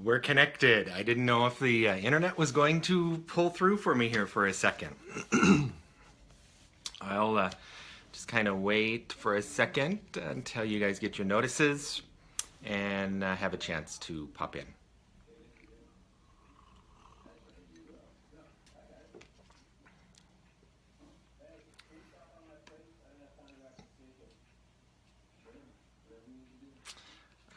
We're connected. I didn't know if the internet was going to pull through for me here for a second. I'll just kind of wait for a second until you guys get your notices and have a chance to pop in.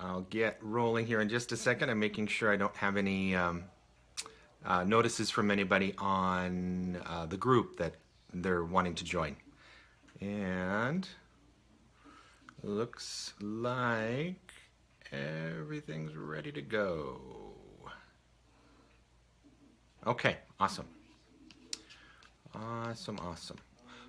I'll get rolling here in just a second. I'm making sure I don't have any notices from anybody on the group that they're wanting to join. And looks like everything's ready to go. Okay, awesome. Awesome.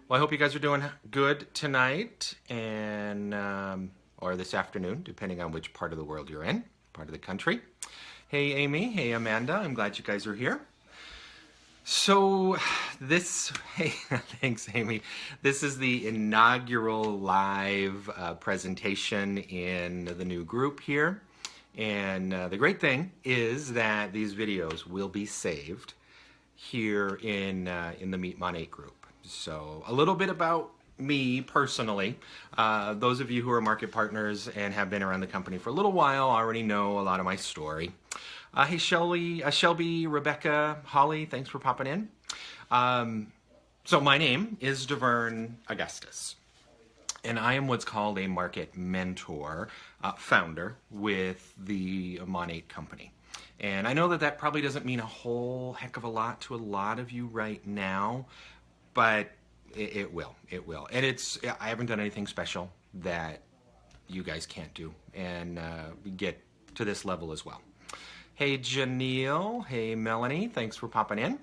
Well, I hope you guys are doing good tonight and or this afternoon, depending on which part of the world you're in, part of the country. Hey, Amy. Hey, Amanda. I'm glad you guys are here. So hey, thanks, Amy. This is the inaugural live presentation in the new group here. And the great thing is that these videos will be saved here in the Meet Monat group. So a little bit about me personally. Those of you who are market partners and have been around the company for a little while already know a lot of my story. Hey, Shelby, Rebecca, Holly, thanks for popping in. So my name is DeVerne Agustus, and I am what's called a market mentor, founder with the Monat company. And I know that that probably doesn't mean a whole heck of a lot to a lot of you right now, but it will. And I haven't done anything special that you guys can't do, and we get to this level as well. Hey, Janelle. Hey, Melanie. Thanks for popping in.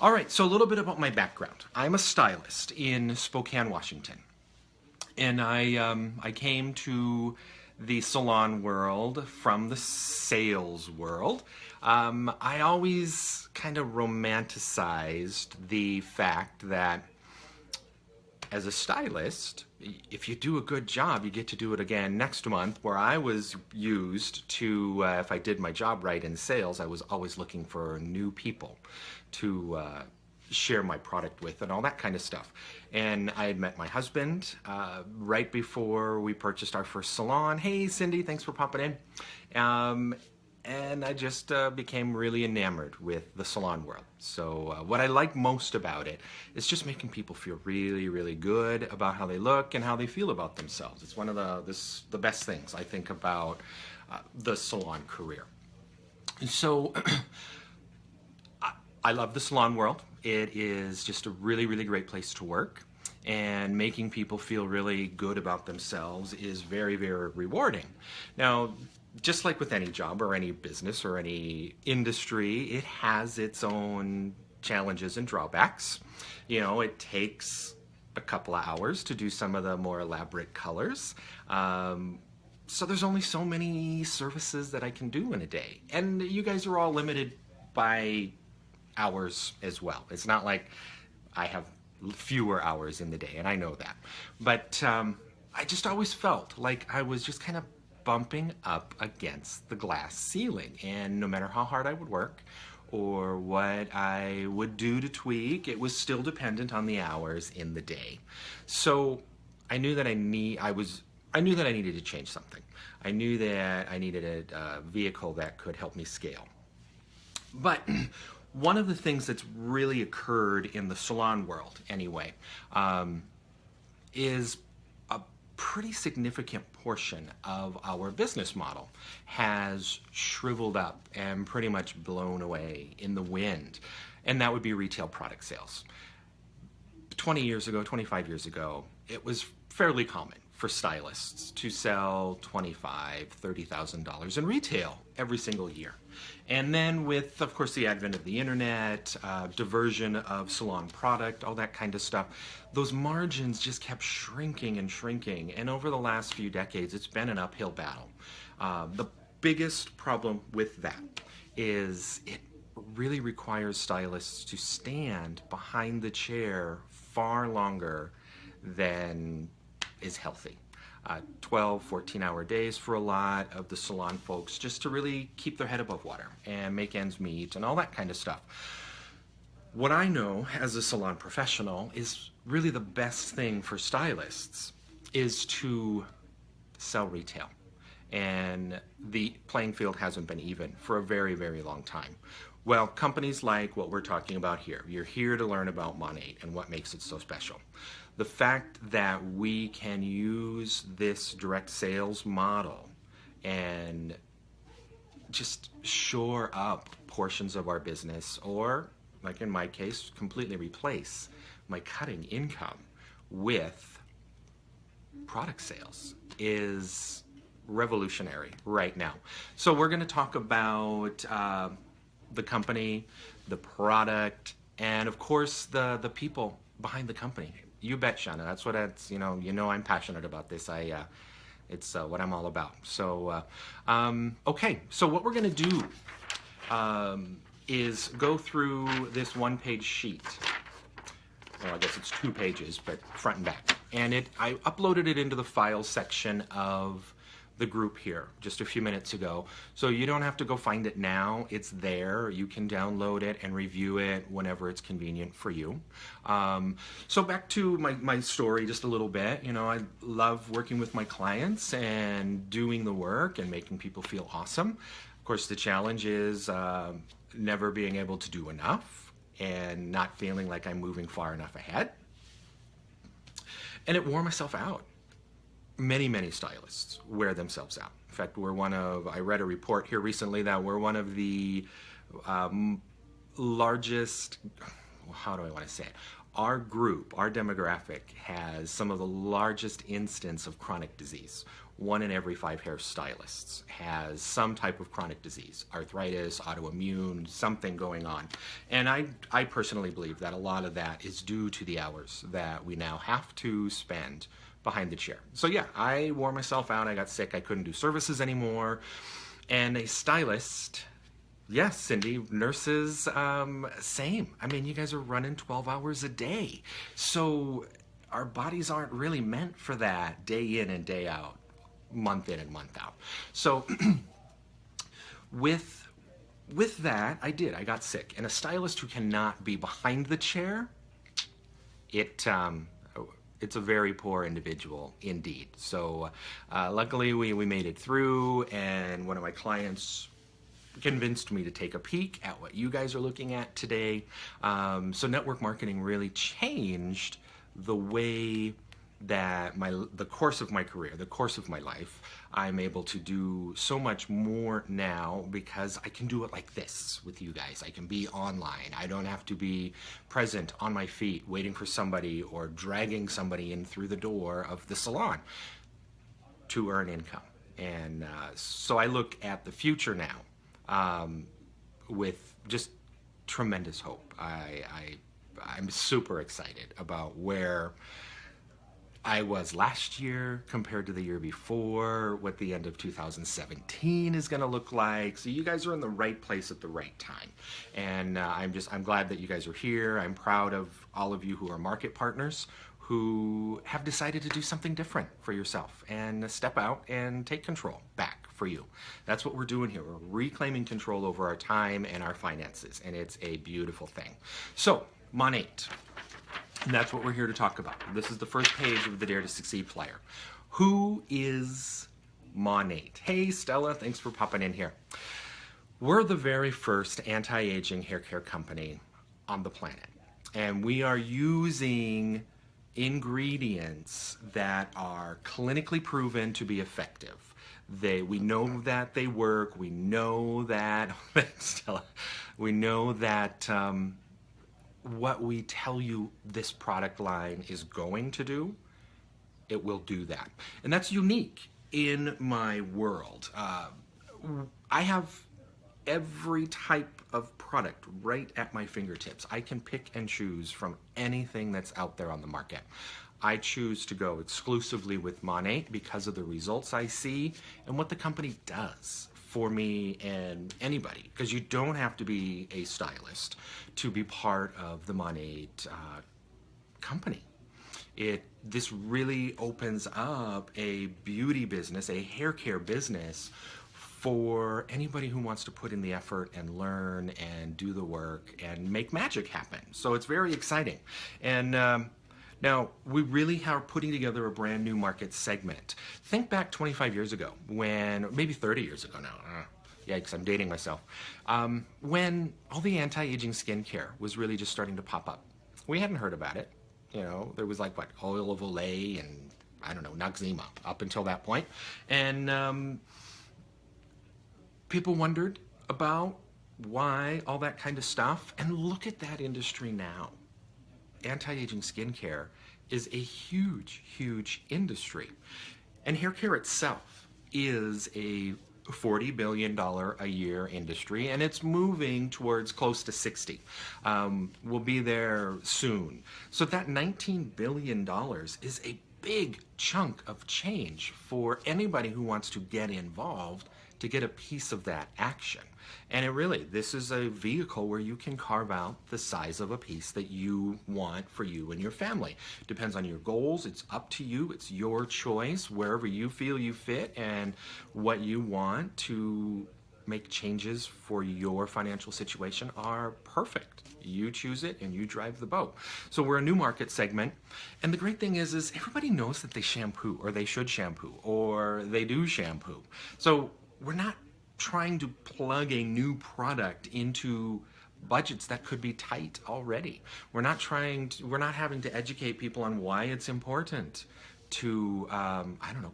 All right, so a little bit about my background. I'm a stylist in Spokane, Washington. And I came to the salon world from the sales world. I always kind of romanticized the fact that as a stylist, if you do a good job, you get to do it again next month, where I was used to, if I did my job right in sales, I was always looking for new people to share my product with and all that kind of stuff. And I had met my husband right before we purchased our first salon. Hey, Cindy, thanks for popping in. And I just became really enamored with the salon world. So what I like most about it is just making people feel really, really good about how they look and how they feel about themselves. It's one of the best things I think about the salon career. And so I love the salon world. It is just a really, really great place to work. And making people feel really good about themselves is very, very rewarding. Now, just like with any job or any business or any industry, it has its own challenges and drawbacks. You know, it takes a couple of hours to do some of the more elaborate colors. So there's only so many services that I can do in a day. And you guys are all limited by hours as well. It's not like I have fewer hours in the day, and I know that. But I just always felt like I was just kind of bumping up against the glass ceiling, and no matter how hard I would work or what I would do to tweak, it was still dependent on the hours in the day. So I knew that I needed to change something. I knew that I needed a vehicle that could help me scale. But one of the things that's really occurred in the salon world anyway is a pretty significant portion of our business model has shriveled up and pretty much blown away in the wind, and that would be retail product sales. 20 years ago, 25 years ago, it was fairly common for stylists to sell $25,000, $30,000 in retail every single year. And then with, of course, the advent of the internet, diversion of salon product, all that kind of stuff, those margins just kept shrinking and shrinking. And over the last few decades, it's been an uphill battle. The biggest problem with that is it really requires stylists to stand behind the chair far longer than is healthy. 12, 14-hour days for a lot of the salon folks, just to really keep their head above water and make ends meet and all that kind of stuff. What I know as a salon professional is really the best thing for stylists is to sell retail. And the playing field hasn't been even for a very, very long time. Well, companies like what we're talking about here, you're here to learn about Monat and what makes it so special. The fact that we can use this direct sales model and just shore up portions of our business, or like in my case, completely replace my cutting income with product sales is revolutionary right now. So we're going to talk about the company, the product, and of course the people behind the company. You bet, Shauna. That's what it's, you know I'm passionate about this. It's what I'm all about. So, okay. So what we're going to do is go through this one-page sheet. Well, I guess it's 2 pages, but front and back. And I uploaded it into the files section of the group here just a few minutes ago. So you don't have to go find it now. It's there. You can download it and review it whenever it's convenient for you. So back to my story just a little bit. I love working with my clients and doing the work and making people feel awesome. Of course, the challenge is never being able to do enough and not feeling like I'm moving far enough ahead. And it wore myself out. Many, many stylists wear themselves out. In fact, I read a report here recently that we're one of the largest, how do I want to say it? Our group, our demographic, has some of the largest instance of chronic disease. 1 in every 5 hairstylists has some type of chronic disease, arthritis, autoimmune, something going on. And I personally believe that a lot of that is due to the hours that we now have to spend behind the chair. So yeah, I wore myself out. I got sick. I couldn't do services anymore. And a stylist, yes, Cindy, nurses, same. I mean, you guys are running 12 hours a day. So our bodies aren't really meant for that day in and day out, month in and month out. So with that, I got sick. And a stylist who cannot be behind the chair, it's a very poor individual indeed. So luckily we made it through, and one of my clients convinced me to take a peek at what you guys are looking at today. So network marketing really changed the way that the course of my career, the course of my life. I'm able to do so much more now because I can do it like this with you guys. I can be online. I don't have to be present on my feet waiting for somebody or dragging somebody in through the door of the salon to earn income. And so I look at the future now with just tremendous hope. I'm super excited about where I was last year compared to the year before, what the end of 2017 is going to look like. So you guys are in the right place at the right time. And I'm glad that you guys are here. I'm proud of all of you who are market partners who have decided to do something different for yourself and step out and take control back for you. That's what we're doing here. We're reclaiming control over our time and our finances, and it's a beautiful thing. So, Monat. And that's what we're here to talk about. This is the first page of the Dare to Succeed flyer. Who is Monat? Hey, Stella, thanks for popping in here. We're the very first anti-aging hair care company on the planet. And we are using ingredients that are clinically proven to be effective. We know that they work. We know that, Stella, we know that what we tell you this product line is going to do, it will do that. And that's unique in my world. I have every type of product right at my fingertips. I can pick and choose from anything that's out there on the market. I choose to go exclusively with Monat because of the results I see and what the company does for me and anybody, because you don't have to be a stylist to be part of the Monat company. This really opens up a beauty business, a hair care business for anybody who wants to put in the effort and learn and do the work and make magic happen. So it's very exciting. And now, we really are putting together a brand new market segment. Think back 25 years ago, maybe 30 years ago now. Yikes, I'm dating myself. When all the anti-aging skincare was really just starting to pop up. We hadn't heard about it. There was like, oil of Olay and, I don't know, Noxzema up until that point. And people wondered about why all that kind of stuff. And look at that industry now. Anti-aging skincare is a huge, huge industry. And hair care itself is a $40 billion a year industry, and it's moving towards close to 60. We'll be there soon. So that $19 billion is a big chunk of change for anybody who wants to get involved to get a piece of that action. And this is a vehicle where you can carve out the size of a piece that you want for you and your family. Depends on your goals. It's up to you. It's your choice, wherever you feel you fit and what you want to make changes for your financial situation are perfect. You choose it and you drive the boat. So we're a new market segment. And the great thing is everybody knows that they shampoo, or they should shampoo, or they do shampoo. So we're not trying to plug a new product into budgets that could be tight already. We're not having to educate people on why it's important to,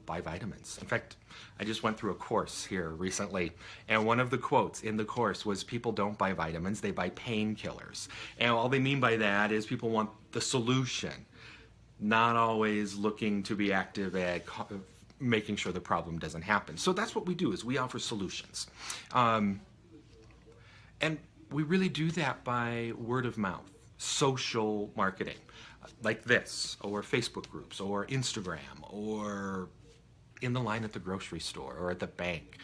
buy vitamins. In fact, I just went through a course here recently, and one of the quotes in the course was, people don't buy vitamins, they buy painkillers. And all they mean by that is people want the solution, not always looking to be active at making sure the problem doesn't happen. So that's what we do, is we offer solutions. And we really do that by word of mouth, social marketing, like this, or Facebook groups, or Instagram, or in the line at the grocery store, or at the bank.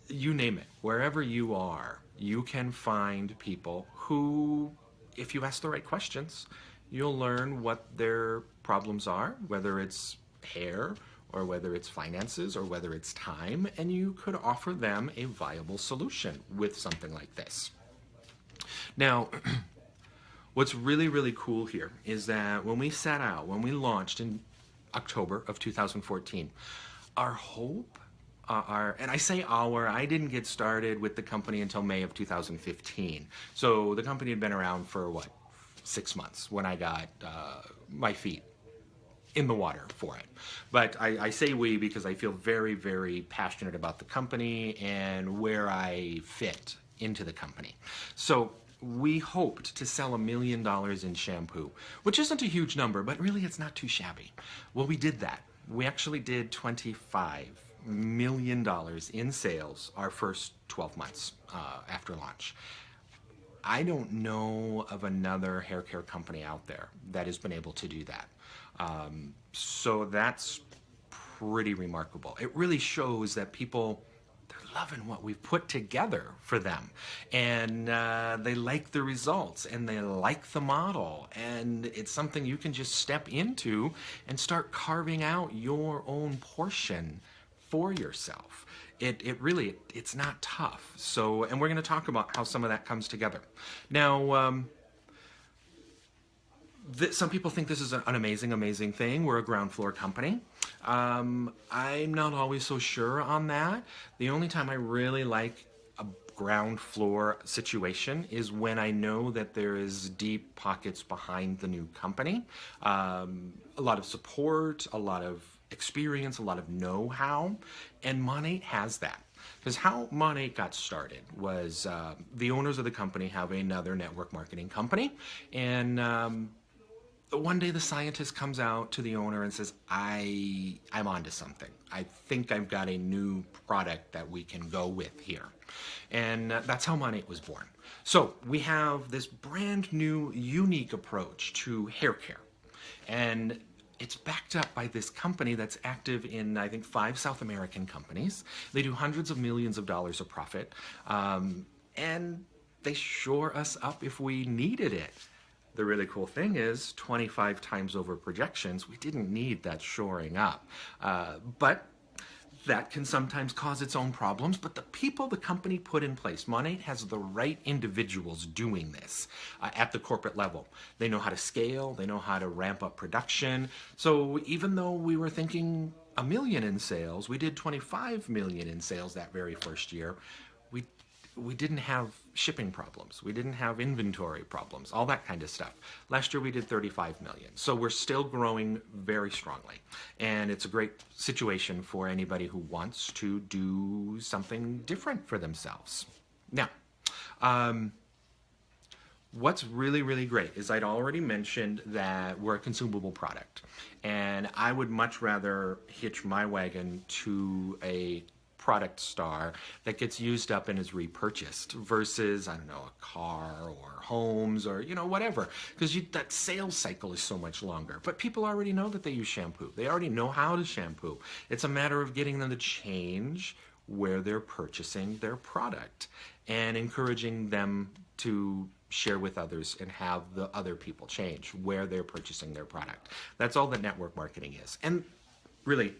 You name it. Wherever you are, you can find people who, if you ask the right questions, you'll learn what their problems are, whether it's hair, or whether it's finances, or whether it's time, and you could offer them a viable solution with something like this. Now, what's really, really cool here is that when we launched in October of 2014, our hope, and I say I didn't get started with the company until May of 2015. So the company had been around for 6 months when I got my feet in the water for it. But I say we because I feel very, very passionate about the company and where I fit into the company. So we hoped to sell $1 million in shampoo, which isn't a huge number, but really it's not too shabby. Well, we did that. We actually did $25 million in sales our first 12 months after launch. I don't know of another hair care company out there that has been able to do that. So that's pretty remarkable. It really shows that people, they're loving what we've put together for them. And they like the results, and they like the model. And it's something you can just step into and start carving out your own portion for yourself. It's not tough. So, and we're going to talk about how some of that comes together. Now, some people think this is an amazing, amazing thing. We're a ground floor company. I'm not always so sure on that. The only time I really like a ground floor situation is when I know that there is deep pockets behind the new company. A lot of support, a lot of experience, a lot of know-how, and Monat has that. Because how Monat got started was the owners of the company have another network marketing company, and one day the scientist comes out to the owner and says, I'm onto something. I think I've got a new product that we can go with here. And that's how Monat was born. So we have this brand new, unique approach to hair care. And it's backed up by this company that's active in, I think, 5 South American companies. They do hundreds of millions of dollars of profit. And they shore us up if we needed it. the really cool thing is 25 times over projections, we didn't need that shoring up. But that can sometimes cause its own problems, but the people the company put in place, Monat has the right individuals doing this at the corporate level. They know how to scale, they know how to ramp up production. So even though we were thinking $1 million in sales, we did 25 million in sales that very first year. We didn't have shipping problems. We didn't have inventory problems, all that kind of stuff. Last year we did 35 million. So we're still growing very strongly. And it's a great situation for anybody who wants to do something different for themselves. Now, what's really, really great is I'd already mentioned that we're a consumable product. And I would much rather hitch my wagon to a product star that gets used up and is repurchased versus, I don't know, a car or homes or, whatever, because that sales cycle is so much longer. But people already know that they use shampoo. They already know how to shampoo. It's a matter of getting them to change where they're purchasing their product and encouraging them to share with others and have the other people change where they're purchasing their product. That's all that network marketing is. And really,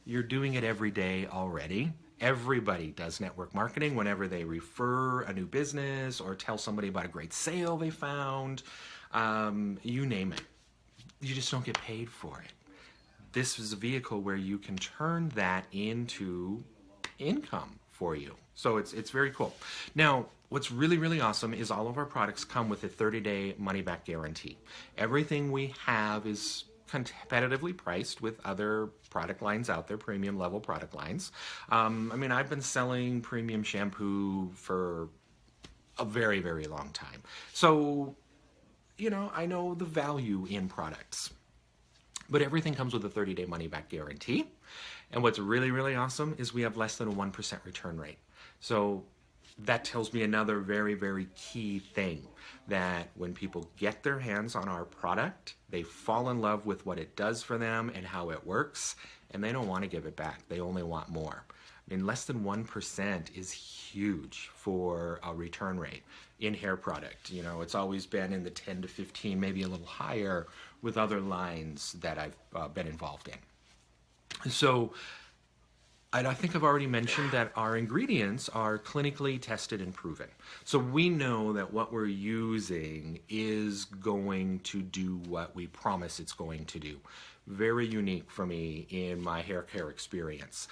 you're doing it every day already. Everybody does network marketing whenever they refer a new business or tell somebody about a great sale they found. You name it. You just don't get paid for it. This is a vehicle where you can turn that into income for you. So it's very cool. Now, what's really, really awesome is all of our products come with a 30-day money-back guarantee. Everything we have is competitively priced with other product lines out there, premium level product lines. I've been selling premium shampoo for a very, very long time. So, I know the value in products. But everything comes with a 30-day money-back guarantee. And what's really, really awesome is we have less than a 1% return rate. So that tells me another very, very key thing, that when people get their hands on our product, they fall in love with what it does for them and how it works, and they don't want to give it back. They only want more. Less than 1% is huge for a return rate in hair product. It's always been in the 10 to 15, maybe a little higher with other lines that I've been involved in. So I think I've already mentioned that our ingredients are clinically tested and proven. So we know that what we're using is going to do what we promise it's going to do. Very unique for me in my hair care experience.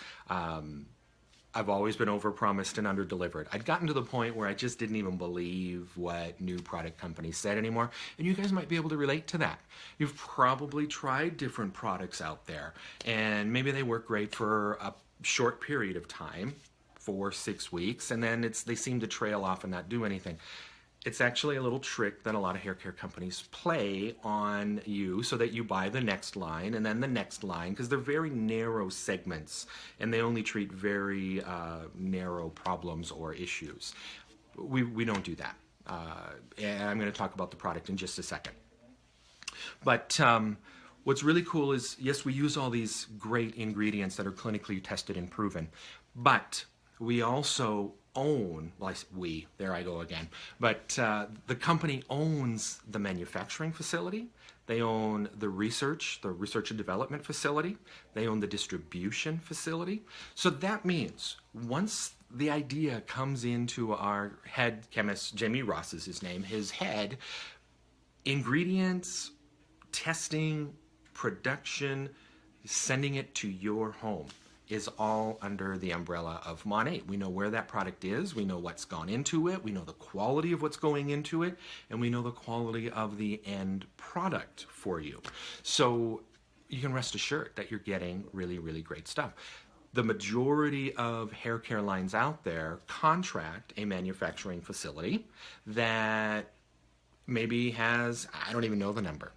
I've always been overpromised and underdelivered. I'd gotten to the point where I just didn't even believe what new product companies said anymore. And you guys might be able to relate to that. You've probably tried different products out there, and maybe they work great for a short period of time, 4-6 weeks, and then they seem to trail off and not do anything. It's actually a little trick that a lot of hair care companies play on you so that you buy the next line and then the next line, because they're very narrow segments and they only treat very narrow problems or issues. We don't do that. And I'm going to talk about the product in just a second. But what's really cool is, yes, we use all these great ingredients that are clinically tested and proven, but we also own, there I go again, but the company owns the manufacturing facility, they own the research and development facility, they own the distribution facility. So that means once the idea comes into our head chemist, Jamie Ross is his name, his head, ingredients, testing, production, sending it to your home is all under the umbrella of Monat. We know where that product is, we know what's gone into it, we know the quality of what's going into it, and we know the quality of the end product for you. So you can rest assured that you're getting really, really great stuff. The majority of hair care lines out there contract a manufacturing facility that maybe has, I don't even know the number,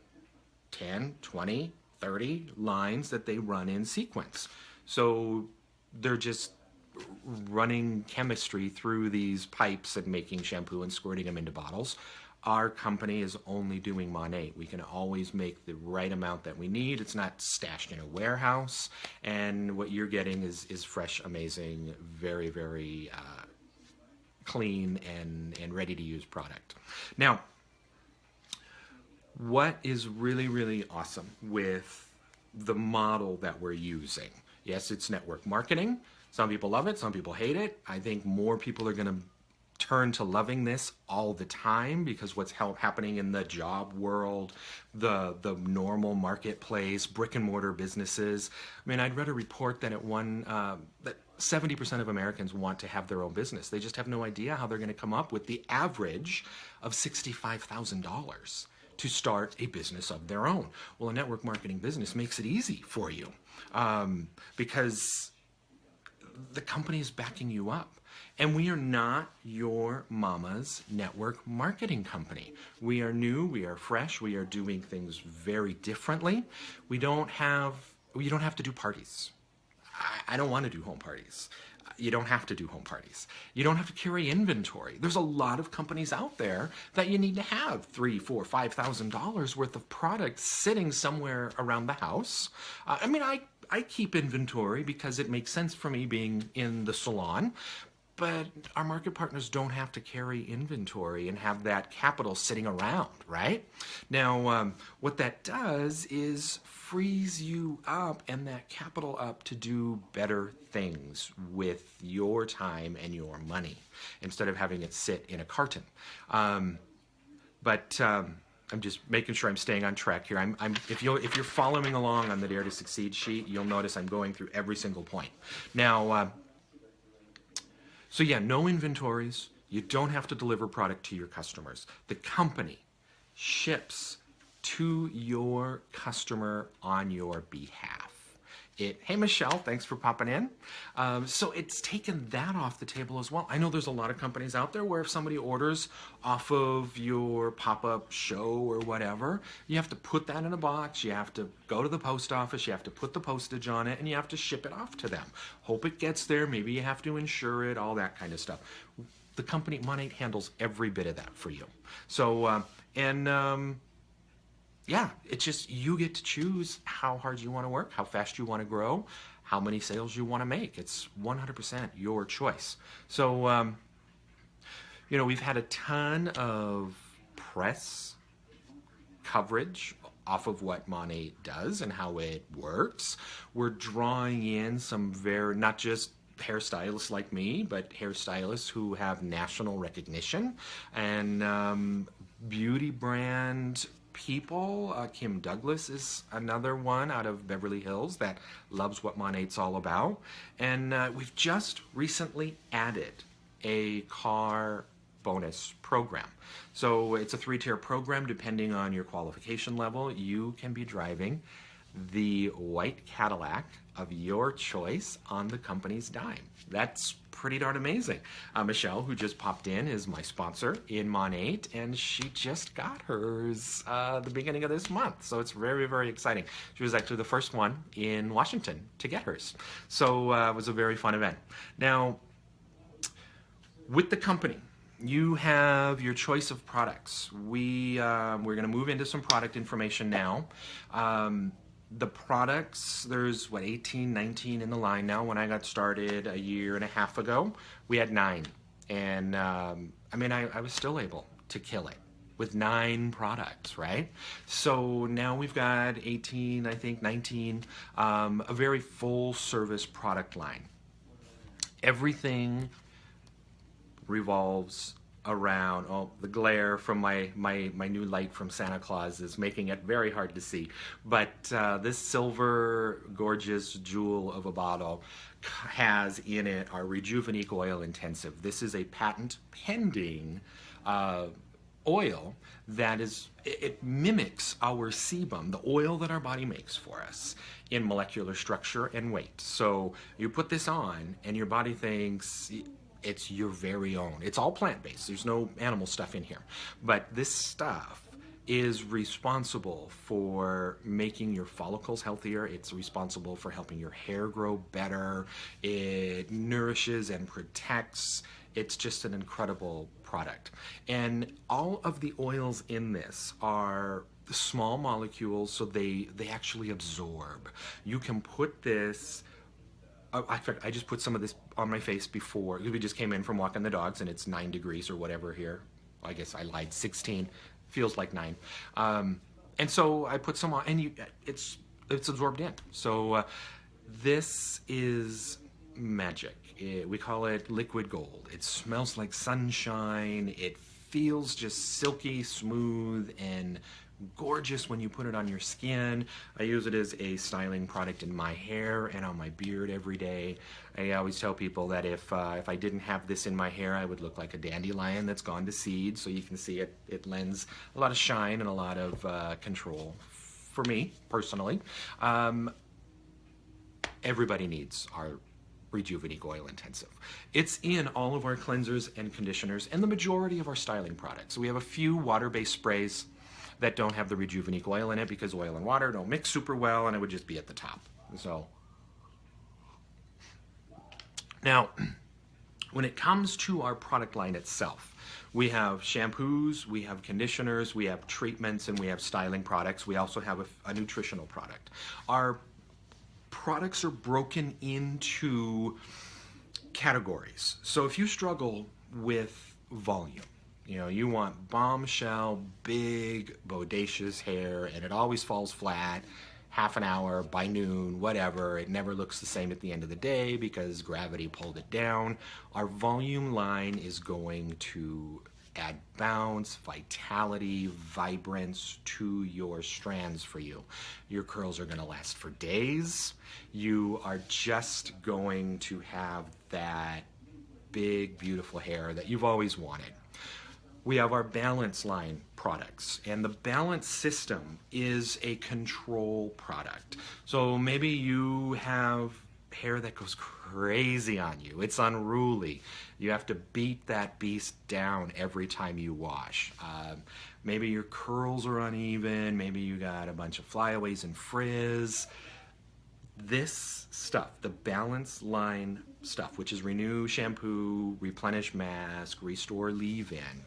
10, 20, 30 lines that they run in sequence. So they're just running chemistry through these pipes and making shampoo and squirting them into bottles. Our company is only doing Monat. We can always make the right amount that we need. It's not stashed in a warehouse. And what you're getting is fresh, amazing, very, very clean and ready to use product. Now, what is really, really awesome with the model that we're using? Yes, it's network marketing. Some people love it, some people hate it. I think more people are going to turn to loving this all the time because what's happening in the job world, the normal marketplace, brick and mortar businesses. I mean, I'd read a report that that 70% of Americans want to have their own business. They just have no idea how they're going to come up with the average of $65,000 to start a business of their own. Well, a network marketing business makes it easy for you because the company is backing you up. And we are not your mama's network marketing company. We are new, we are fresh, we are doing things very differently. You don't have to do parties. I don't want to do home parties. You don't have to do home parties. You don't have to carry inventory. There's a lot of companies out there that you need to have $3,000, $4,000, $5,000 worth of products sitting somewhere around the house. I keep inventory because it makes sense for me being in the salon. But our market partners don't have to carry inventory and have that capital sitting around, right? Now, what that does is frees you up and that capital up to do better things with your time and your money instead of having it sit in a carton. I'm just making sure I'm staying on track here. If you're following along on the Dare to Succeed sheet, you'll notice I'm going through every single point. Now, so yeah, no inventories. You don't have to deliver product to your customers. The company ships to your customer on your behalf. Hey Michelle, thanks for popping in. So it's taken that off the table as well. I know there's a lot of companies out there where if somebody orders off of your pop-up show or whatever, you have to put that in a box, you have to go to the post office, you have to put the postage on it, and you have to ship it off to them. Hope it gets there, maybe you have to insure it, all that kind of stuff. The company, Monat, handles every bit of that for you. So, yeah, it's just you get to choose how hard you want to work, how fast you want to grow, how many sales you want to make. It's 100% your choice. So, we've had a ton of press coverage off of what Monat does and how it works. We're drawing in some not just hairstylists like me, but hairstylists who have national recognition and beauty brand people. Kim Douglas is another one out of Beverly Hills that loves what Monat's all about. And we've just recently added a car bonus program. So it's a 3-tier program. Depending on your qualification level, you can be driving the white Cadillac of your choice on the company's dime. That's pretty darn amazing. Michelle, who just popped in, is my sponsor in Monat, and she just got hers the beginning of this month. So it's very, very exciting. She was actually the first one in Washington to get hers. So it was a very fun event. Now, with the company, you have your choice of products. We're going to move into some product information now. The products, there's 18, 19 in the line now. When I got started a year and a half ago, we had 9. And I was still able to kill it with 9 products, right? So now we've got 18, I think 19, a very full service product line. Everything revolves around, the glare from my new light from Santa Claus is making it very hard to see. But this silver, gorgeous jewel of a bottle has in it our Rejuvenique Oil Intensive. This is a patent pending oil that it mimics our sebum, the oil that our body makes for us, in molecular structure and weight. So you put this on and your body thinks it's your very own. It's all plant-based. There's no animal stuff in here. But this stuff is responsible for making your follicles healthier. It's responsible for helping your hair grow better. It nourishes and protects. It's just an incredible product. And all of the oils in this are small molecules, so they actually absorb. You can put this... I just put some of this on my face before. We just came in from walking the dogs and it's 9 degrees or whatever here. I guess I lied, 16. feels like 9. And so I put some on, and it's absorbed in. So this is magic. We call it liquid gold. It smells like sunshine. It feels just silky smooth and gorgeous when you put it on your skin. I use it as a styling product in my hair and on my beard every day. I always tell people that if I didn't have this in my hair, I would look like a dandelion that's gone to seed. So you can see it lends a lot of shine and a lot of control for me personally. Everybody needs our Rejuvenique Oil Intensive. It's in all of our cleansers and conditioners and the majority of our styling products. We have a few water-based sprays that don't have the Rejuvenique oil in it because oil and water don't mix super well, and it would just be at the top. So now, when it comes to our product line itself, we have shampoos, we have conditioners, we have treatments, and we have styling products. We also have a nutritional product. Our products are broken into categories. So if you struggle with volume, you want bombshell, big, bodacious hair, and it always falls flat, half an hour, by noon, whatever. It never looks the same at the end of the day because gravity pulled it down. Our volume line is going to add bounce, vitality, vibrance to your strands for you. Your curls are going to last for days. You are just going to have that big, beautiful hair that you've always wanted. We have our Balance line products, and the Balance system is a control product. So maybe you have hair that goes crazy on you. It's unruly. You have to beat that beast down every time you wash. Maybe your curls are uneven. Maybe you got a bunch of flyaways and frizz. This stuff, the Balance line stuff, which is Renew Shampoo, Replenish Mask, Restore Leave-In,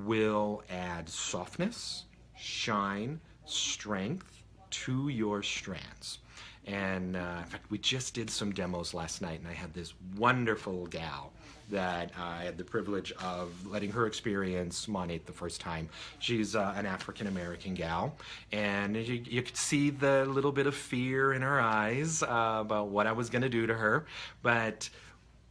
will add softness, shine, strength to your strands. And in fact, we just did some demos last night, and I had this wonderful gal that I had the privilege of letting her experience Monat the first time. She's an African-American gal, and you could see the little bit of fear in her eyes about what I was going to do to her. But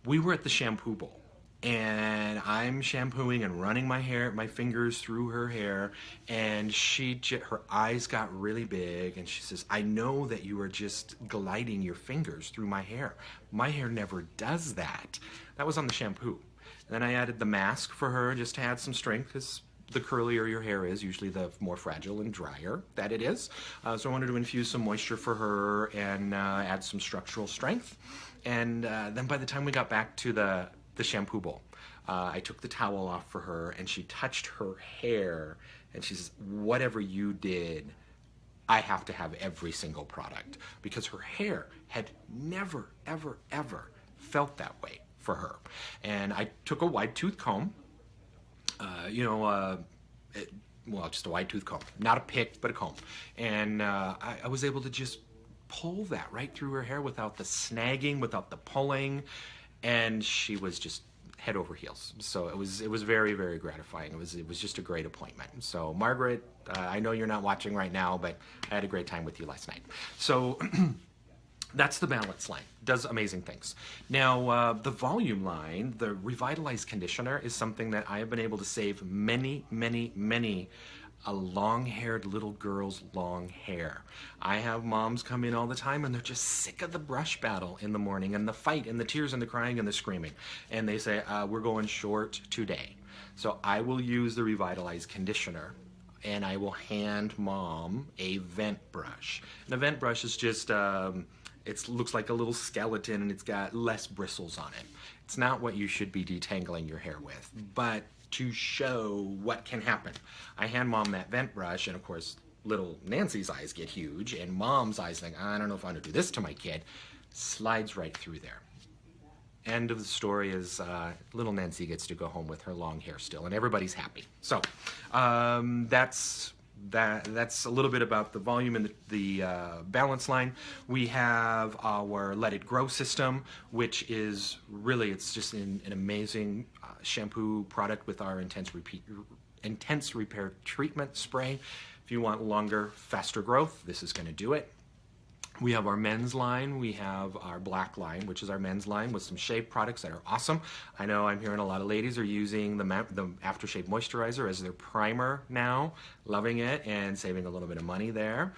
we were at the shampoo bowl, and I'm shampooing and running my fingers through her hair, and her eyes got really big, and she says, "I know that you are just gliding your fingers through my hair. My hair never does that." That was on the shampoo. Then I added the mask for her just to add some strength, because the curlier your hair is, usually the more fragile and drier that it is. So I wanted to infuse some moisture for her and add some structural strength. And then by the time we got back to the shampoo bowl, I took the towel off for her, and she touched her hair, and she says, "Whatever you did, I have to have every single product," because her hair had never, ever, ever felt that way for her. And I took a wide tooth comb, just a wide tooth comb, not a pick, but a comb, and I was able to just pull that right through her hair without the snagging, without the pulling, and she was just head over heels. So it was very, very gratifying. It was just a great appointment. So Margaret, I know you're not watching right now, but I had a great time with you last night. So that's the Balance line. Does amazing things. Now, the Volume line, the Revitalized Conditioner, is something that I have been able to save many, many, many a long-haired little girl's long hair. I have moms come in all the time, and they're just sick of the brush battle in the morning, and the fight, and the tears, and the crying, and the screaming. And they say, "We're going short today." So I will use the Revitalized Conditioner, and I will hand mom a vent brush. And a vent brush is just, it looks like a little skeleton, and it's got less bristles on it. It's not what you should be detangling your hair with, but to show what can happen, I hand mom that vent brush, and of course little Nancy's eyes get huge, and mom's eyes think, "I don't know if I want to do this to my kid." Slides right through there. End of the story is little Nancy gets to go home with her long hair still, and everybody's happy. So that's a little bit about the Volume and the Balance line. We have our Let It Grow system, which is really, it's just an amazing shampoo product with our intense intense repair treatment spray. If you want longer, faster growth, this is going to do it. We have our men's line. We have our black line, which is our men's line with some shave products that are awesome. I know I'm hearing a lot of ladies are using the aftershave moisturizer as their primer now, loving it and saving a little bit of money there.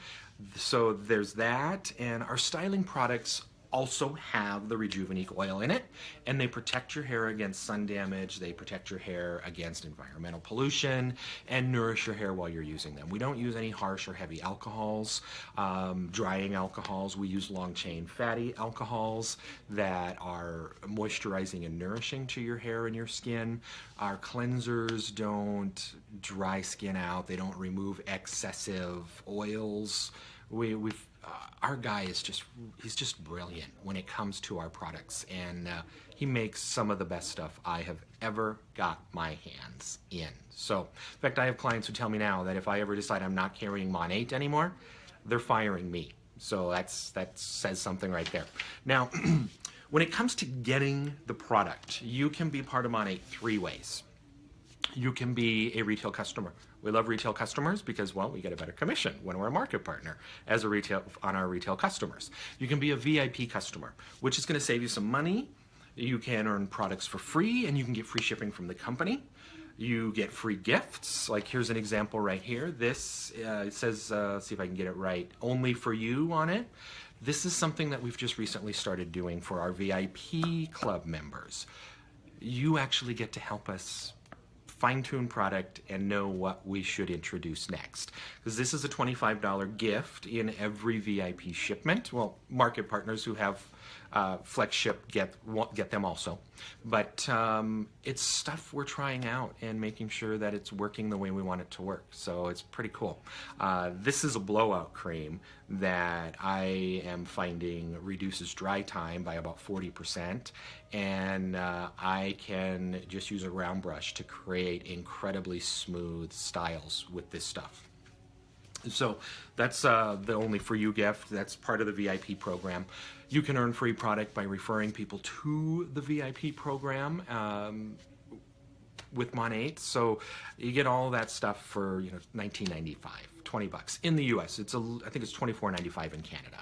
So there's that. And our styling products also have the Rejuvenique oil in it, and they protect your hair against sun damage, they protect your hair against environmental pollution, and nourish your hair while you're using them. We don't use any harsh or heavy alcohols, drying alcohols. We use long chain fatty alcohols that are moisturizing and nourishing to your hair and your skin. Our cleansers don't dry skin out, they don't remove excessive oils. Our guy is he's just brilliant when it comes to our products, and he makes some of the best stuff I have ever got my hands in. So, in fact, I have clients who tell me now that if I ever decide I'm not carrying Monat anymore, they're firing me. So that says something right there. Now, when it comes to getting the product, you can be part of Monat 3 ways. You can be a retail customer. We love retail customers because, well, we get a better commission when we're a market partner on our retail customers. You can be a VIP customer, which is going to save you some money. You can earn products for free, and you can get free shipping from the company. You get free gifts. Like, here's an example right here. This it says, see if I can get it right, only for you on it. This is something that we've just recently started doing for our VIP club members. You actually get to help us fine-tune product and know what we should introduce next. Because this is a $25 gift in every VIP shipment. Well, market partners who have Flex Ship get them also. But it's stuff we're trying out and making sure that it's working the way we want it to work. So it's pretty cool. This is a blowout cream that I am finding reduces dry time by about 40%. And I can just use a round brush to create incredibly smooth styles with this stuff. So that's the only for you gift. That's part of the VIP program. You can earn free product by referring people to the VIP program with Monat. So you get all that stuff for $19.95, $20 in the U.S. I think it's $24.95 in Canada.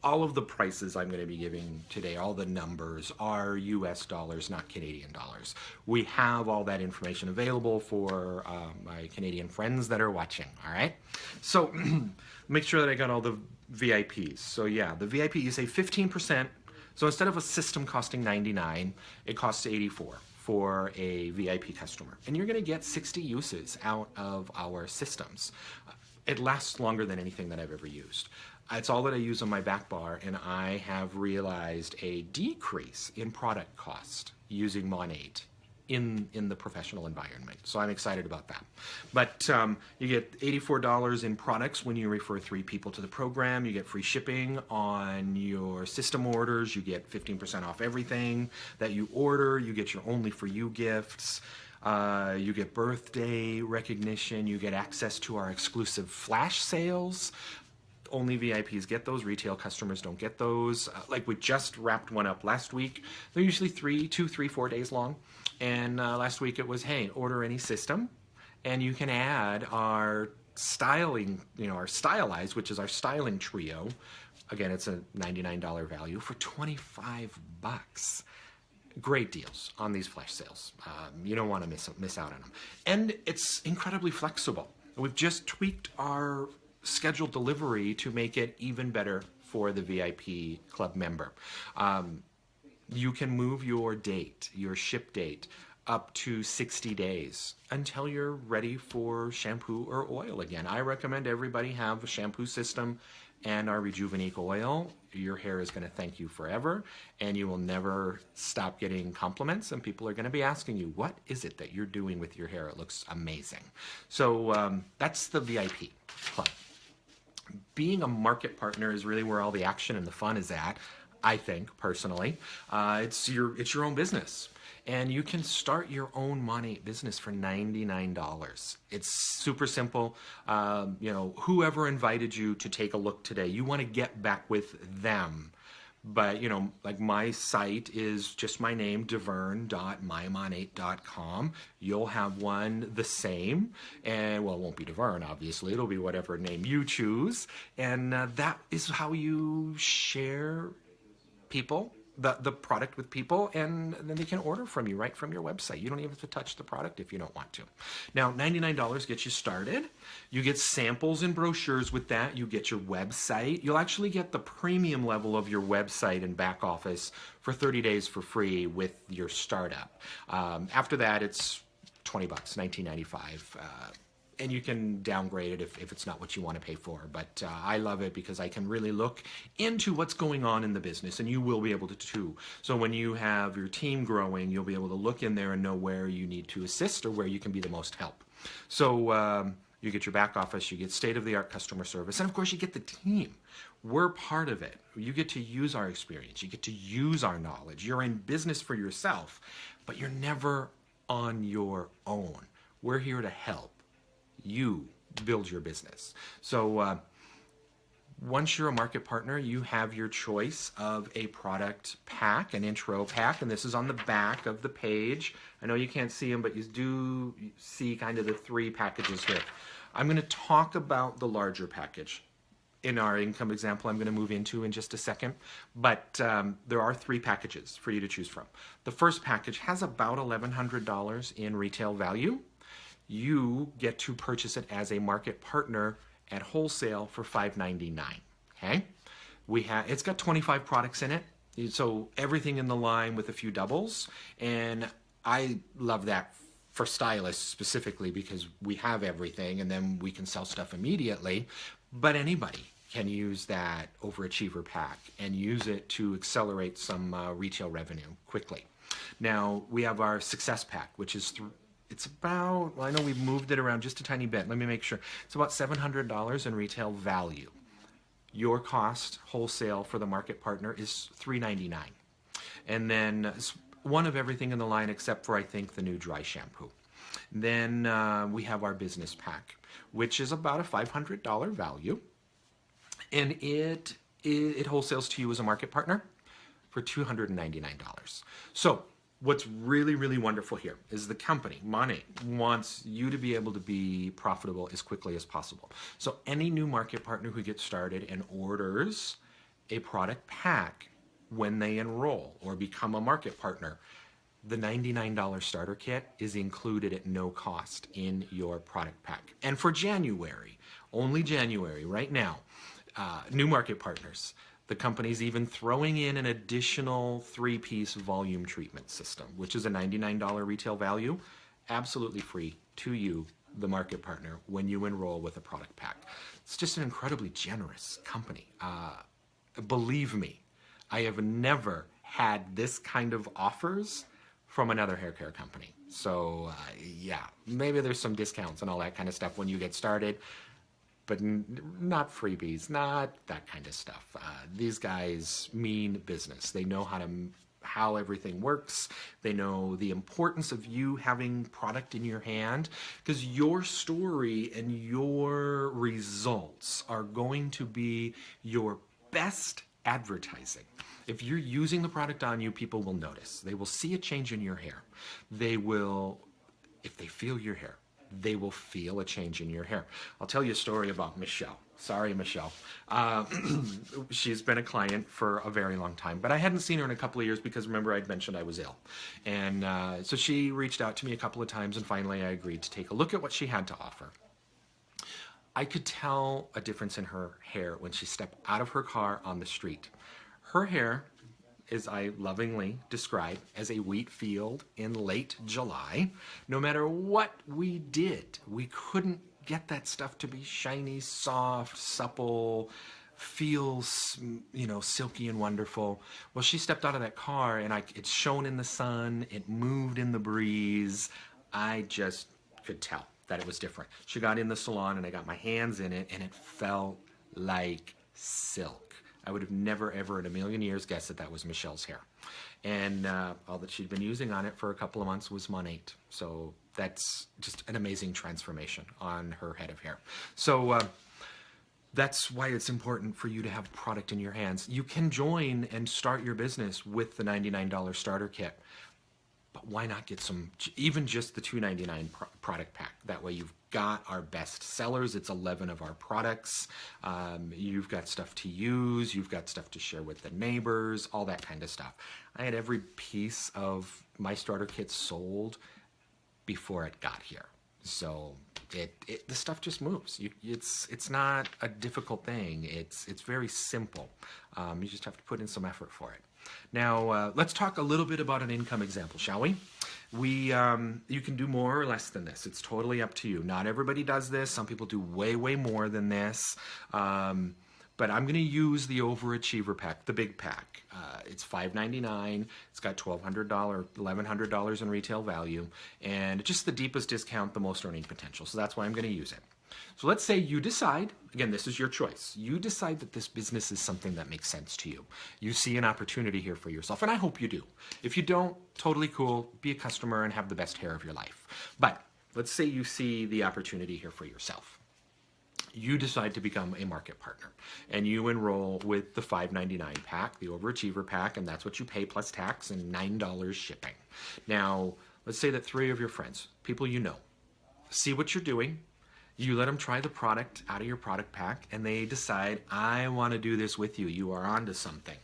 All of the prices I'm going to be giving today, all the numbers are U.S. dollars, not Canadian dollars. We have all that information available for my Canadian friends that are watching. All right, so make sure that I got all the VIPs. So yeah, the VIP, you say 15%. So instead of a system costing $99, it costs $84 for a VIP customer. And you're going to get 60 uses out of our systems. It lasts longer than anything that I've ever used. It's all that I use on my back bar, and I have realized a decrease in product cost using Monat in the professional environment. So I'm excited about that. But you get $84 in products when you refer 3 people to the program. You get free shipping on your system orders. You get 15% off everything that you order. You get your only for you gifts. You get birthday recognition. You get access to our exclusive flash sales. Only VIPs get those. Retail customers don't get those. Like, we just wrapped one up last week. They're usually 2, 3, 4 days long. And last week it was, hey, order any system, and you can add our styling, our Stylize, which is our styling trio. Again, it's a $99 value for $25. Great deals on these flash sales. You don't want to miss out on them. And it's incredibly flexible. We've just tweaked our scheduled delivery to make it even better for the VIP club member. You can move your date, your ship date, up to 60 days until you're ready for shampoo or oil again. I recommend everybody have a shampoo system and our Rejuvenique oil. Your hair is going to thank you forever, and you will never stop getting compliments, and people are going to be asking you, what is it that you're doing with your hair? It looks amazing. So that's the VIP club. Being a market partner is really where all the action and the fun is at. I think, personally, it's your own business, and you can start your own Monat business for $99. It's super simple. Whoever invited you to take a look today, you want to get back with them But, you know, like my site is just my name, DeVerne.mymonat.com. You'll have one the same. And, well, it won't be DeVerne, obviously. It'll be whatever name you choose. And that is how you share people, the product with people, and then they can order from you right from your website. You don't even have to touch the product if you don't want to. Now, $99 gets you started. You get samples and brochures with that. You get your website. You'll actually get the premium level of your website and back office for 30 days for free with your startup. After that, it's $20, $19.95. And you can downgrade it if it's not what you want to pay for. But I love it because I can really look into what's going on in the business, and you will be able to too. So when you have your team growing, you'll be able to look in there and know where you need to assist or where you can be the most help. So you get your back office, you get state-of-the-art customer service, and of course you get the team. We're part of it. You get to use our experience. You get to use our knowledge. You're in business for yourself, but you're never on your own. We're here to help you build your business. So once you're a market partner, you have your choice of a product pack, an intro pack, and this is on the back of the page. I know you can't see them, but you do see kind of the three packages here. I'm going to talk about the larger package in our income example I'm going to move into in just a second, but there are three packages for you to choose from. The first package has about $1,100 in retail value. You get to purchase it as a market partner at wholesale for $5.99. Okay, it's got 25 products in it, so everything in the line with a few doubles, and I love that for stylists specifically because we have everything, and then we can sell stuff immediately. But anybody can use that overachiever pack and use it to accelerate some retail revenue quickly. Now we have our success pack, which is it's about, well, I know we've moved it around just a tiny bit. Let me make sure. It's about $700 in retail value. Your cost wholesale for the market partner is $3.99. And then it's one of everything in the line except for, I think, the new dry shampoo. Then we have our business pack, which is about a $500 value. And it wholesales to you as a market partner for $299. So what's really, really wonderful here is the company, Monat, wants you to be able to be profitable as quickly as possible. So any new market partner who gets started and orders a product pack when they enroll or become a market partner, the $99 starter kit is included at no cost in your product pack. And for January, only January, right now, new market partners, the company's even throwing in an additional 3-piece volume treatment system, which is a $99 retail value, absolutely free to you, the market partner, when you enroll with a product pack. It's just an incredibly generous company. Believe me, I have never had this kind of offers from another hair care company. So yeah, maybe there's some discounts and all that kind of stuff when you get started, but not freebies, not that kind of stuff. These guys mean business. They know how everything works. They know the importance of you having product in your hand, because your story and your results are going to be your best advertising. If you're using the product on you, people will notice. They will see a change in your hair. They will, if they feel your hair, they will feel a change in your hair. I'll tell you a story about Michelle. Sorry, Michelle. She's been a client for a very long time, but I hadn't seen her in a couple of years because, remember, I'd mentioned I was ill. And so she reached out to me a couple of times, and finally I agreed to take a look at what she had to offer. I could tell a difference in her hair when she stepped out of her car on the street. Her hair is, I lovingly describe, as a wheat field in late July. No matter what we did, we couldn't get that stuff to be shiny, soft, supple, feel, silky and wonderful. Well, she stepped out of that car, and it shone in the sun, it moved in the breeze. I just could tell that it was different. She got in the salon, and I got my hands in it, and it felt like silk. I would have never, ever in a million years guessed that was Michelle's hair. And all that she'd been using on it for a couple of months was Monat. So that's just an amazing transformation on her head of hair. So That's why it's important for you to have product in your hands. You can join and start your business with the $99 starter kit. But why not get some, even just the $2.99 product pack? That way you've got our best sellers. It's 11 of our products. You've got stuff to use. You've got stuff to share with the neighbors, all that kind of stuff. I had every piece of my starter kit sold before it got here. So the stuff just moves. It's not a difficult thing. It's very simple. You just have to put in some effort for it. Now, let's talk a little bit about an income example, shall we? You can do more or less than this. It's totally up to you. Not everybody does this. Some people do way, way more than this. But I'm going to use the Overachiever pack, the big pack. It's $5.99. It's got $1,100 in retail value, and just the deepest discount, the most earning potential. So that's why I'm going to use it. So let's say you decide, again, this is your choice. You decide that this business is something that makes sense to you. You see an opportunity here for yourself, and I hope you do. If you don't, totally cool. Be a customer and have the best hair of your life. But let's say you see the opportunity here for yourself. You decide to become a market partner, and you enroll with the $5.99 pack, the Overachiever pack, and that's what you pay plus tax and $9 shipping. Now, let's say that 3 of your friends, people you know, see what you're doing. You let them try the product out of your product pack, and they decide, I want to do this with you. You are onto something.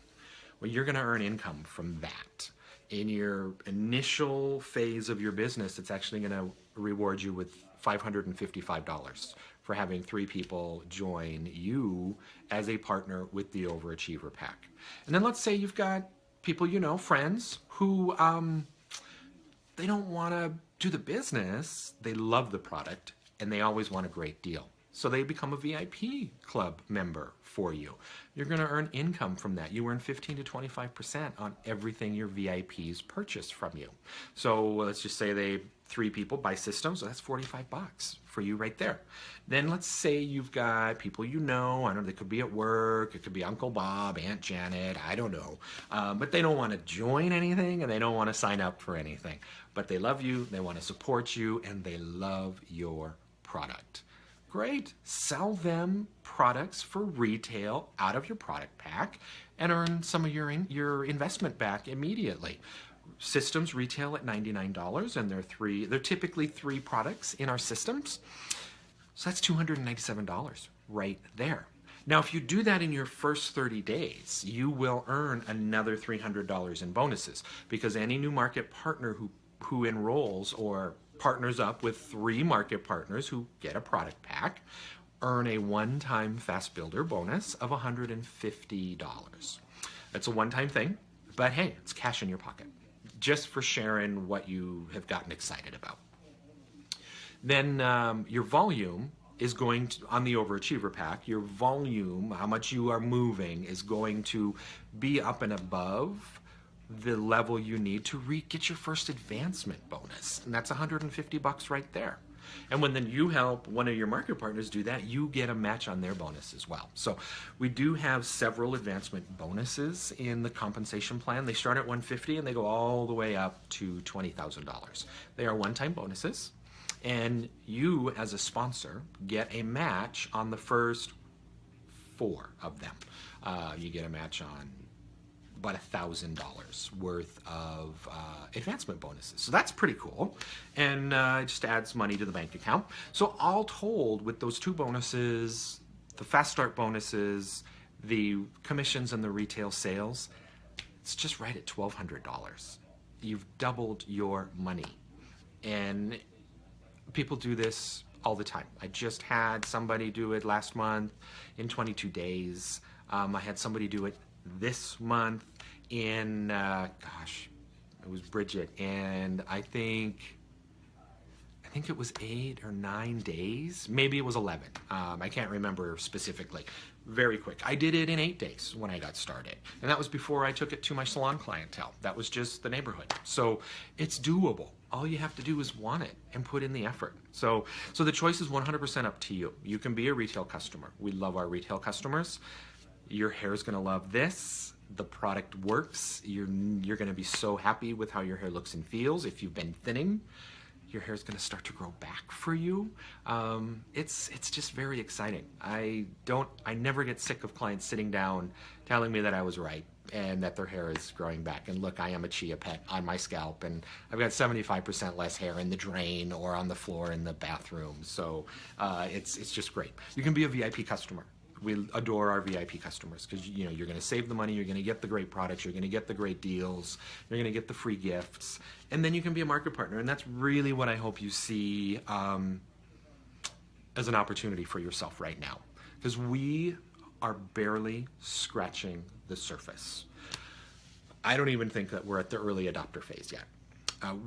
Well, you're going to earn income from that. In your initial phase of your business, it's actually going to reward you with $555 for having 3 people join you as a partner with the Overachiever pack. And then let's say you've got people you know, friends, who they don't want to do the business. They love the product, and they always want a great deal. So they become a VIP club member for you. You're going to earn income from that. You earn 15 to 25% on everything your VIPs purchase from you. So let's just say 3 people buy systems, so that's $45 for you right there. Then let's say you've got people you know, I don't know, they could be at work, it could be Uncle Bob, Aunt Janet, I don't know. But they don't want to join anything, and they don't want to sign up for anything. But they love you, they want to support you, and they love your product. Great. Sell them products for retail out of your product pack and earn some of your investment back immediately. Systems retail at $99, and they're typically 3 products in our systems. So that's $297 right there. Now, if you do that in your first 30 days, you will earn another $300 in bonuses, because any new market partner who enrolls or partners up with 3 market partners who get a product pack earn a one-time Fast Builder bonus of $150. That's a one-time thing, but hey, it's cash in your pocket just for sharing what you have gotten excited about. Then your volume is going to, on the Overachiever pack, your volume, how much you are moving, is going to be up and above the level you need to get your first advancement bonus, and that's $150 right there. And when then you help one of your market partners do that, you get a match on their bonus as well. So we do have several advancement bonuses in the compensation plan. They start at $150 and they go all the way up to $20,000. They are one-time bonuses, and you as a sponsor get a match on the first 4 of them. You get a match on about $1,000 worth of advancement bonuses. So that's pretty cool, and it just adds money to the bank account. So all told, with those 2 bonuses, the Fast Start bonuses, the commissions and the retail sales, it's just right at $1,200. You've doubled your money, and people do this all the time. I just had somebody do it last month in 22 days. I had somebody do it this month in, it was Bridget, and I think it was 8 or 9 days. Maybe it was 11. I can't remember specifically. Very quick. I did it in 8 days when I got started, and that was before I took it to my salon clientele. That was just the neighborhood. So it's doable. All you have to do is want it and put in the effort. So the choice is 100% up to you. You can be a retail customer. We love our retail customers. Your hair is going to love this. The product works. You're going to be so happy with how your hair looks and feels. If you've been thinning, your hair is going to start to grow back for you. It's just very exciting. I never get sick of clients sitting down telling me that I was right and that their hair is growing back. And look, I am a chia pet on my scalp, and I've got 75% less hair in the drain or on the floor in the bathroom. So it's just great. You can be a VIP customer. We adore our VIP customers because you're going to save the money, you're going to get the great products, you're going to get the great deals, you're going to get the free gifts, and then you can be a market partner. And that's really what I hope you see as an opportunity for yourself right now, because we are barely scratching the surface. I don't even think that we're at the early adopter phase yet.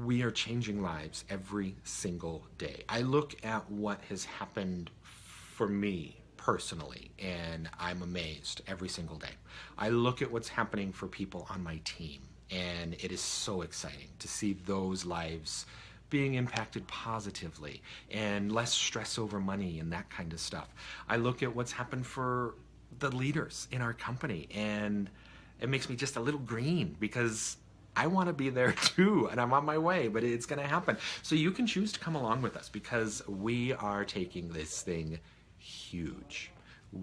We are changing lives every single day. I look at what has happened for me personally, and I'm amazed every single day. I look at what's happening for people on my team, and it is so exciting to see those lives being impacted positively and less stress over money and that kind of stuff. I look at what's happened for the leaders in our company, and it makes me just a little green because I want to be there too, and I'm on my way, but it's going to happen. So you can choose to come along with us because we are taking this thing huge.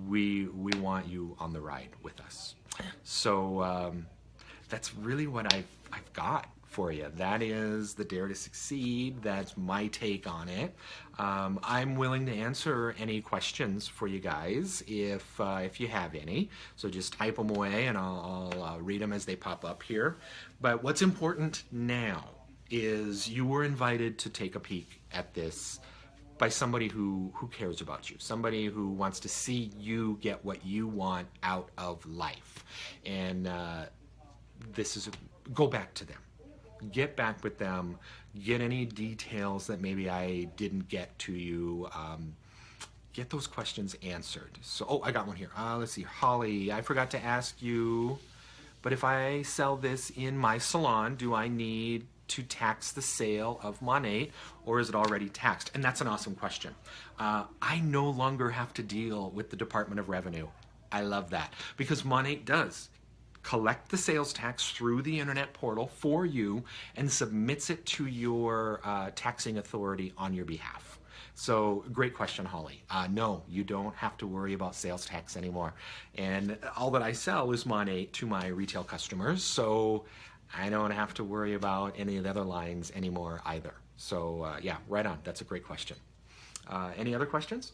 We want you on the ride with us. So that's really what I've got for you. That is the Dare to Succeed. That's my take on it. I'm willing to answer any questions for you guys if you have any. So just type them away and I'll read them as they pop up here. But what's important now is you were invited to take a peek at this by somebody who cares about you, somebody who wants to see you get what you want out of life. And go back to them. Get back with them, get any details that maybe I didn't get to you, get those questions answered. So, I got one here. Let's see, Holly, I forgot to ask you, but if I sell this in my salon, do I need to tax the sale of Monat, or is it already taxed? And that's an awesome question. I no longer have to deal with the Department of Revenue. I love that because Monat does collect the sales tax through the internet portal for you and submits it to your taxing authority on your behalf. So great question, Holly. No, you don't have to worry about sales tax anymore. And all that I sell is Monat to my retail customers, so I don't have to worry about any of the other lines anymore either. So yeah, right on. That's a great question. Any other questions?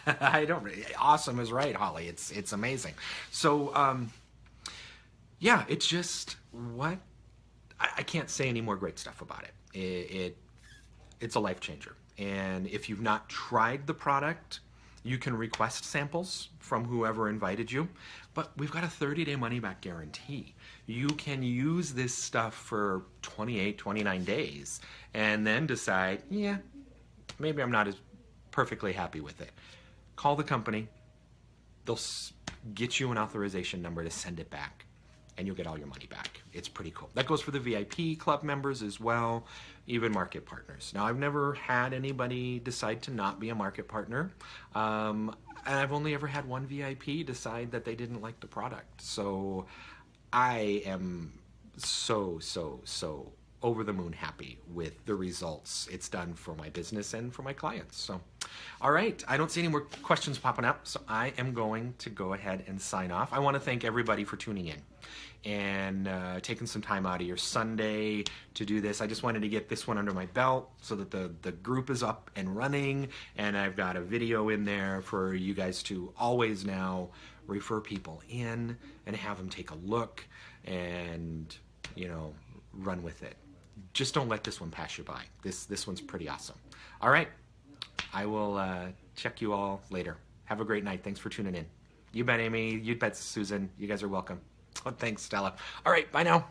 I don't. Awesome is right, Holly. It's amazing. So yeah, it's just what I can't say any more great stuff about it. It's a life changer. And if you've not tried the product, you can request samples from whoever invited you. But we've got a 30-day money-back guarantee. You can use this stuff for 28, 29 days and then decide, yeah, maybe I'm not as perfectly happy with it. Call the company. They'll get you an authorization number to send it back, and you'll get all your money back. It's pretty cool. That goes for the VIP club members as well, even market partners. Now, I've never had anybody decide to not be a market partner, and I've only ever had one VIP decide that they didn't like the product. So I am so over the moon happy with the results it's done for my business and for my clients. So, all right, I don't see any more questions popping up, so I am going to go ahead and sign off. I want to thank everybody for tuning in and taking some time out of your Sunday to do this. I just wanted to get this one under my belt so that the group is up and running, and I've got a video in there for you guys to always now refer people in and have them take a look and, run with it. Just don't let this one pass you by. This one's pretty awesome. All right. I will check you all later. Have a great night. Thanks for tuning in. You bet, Amy. You bet, Susan. You guys are welcome. Oh, thanks, Stella. All right. Bye now.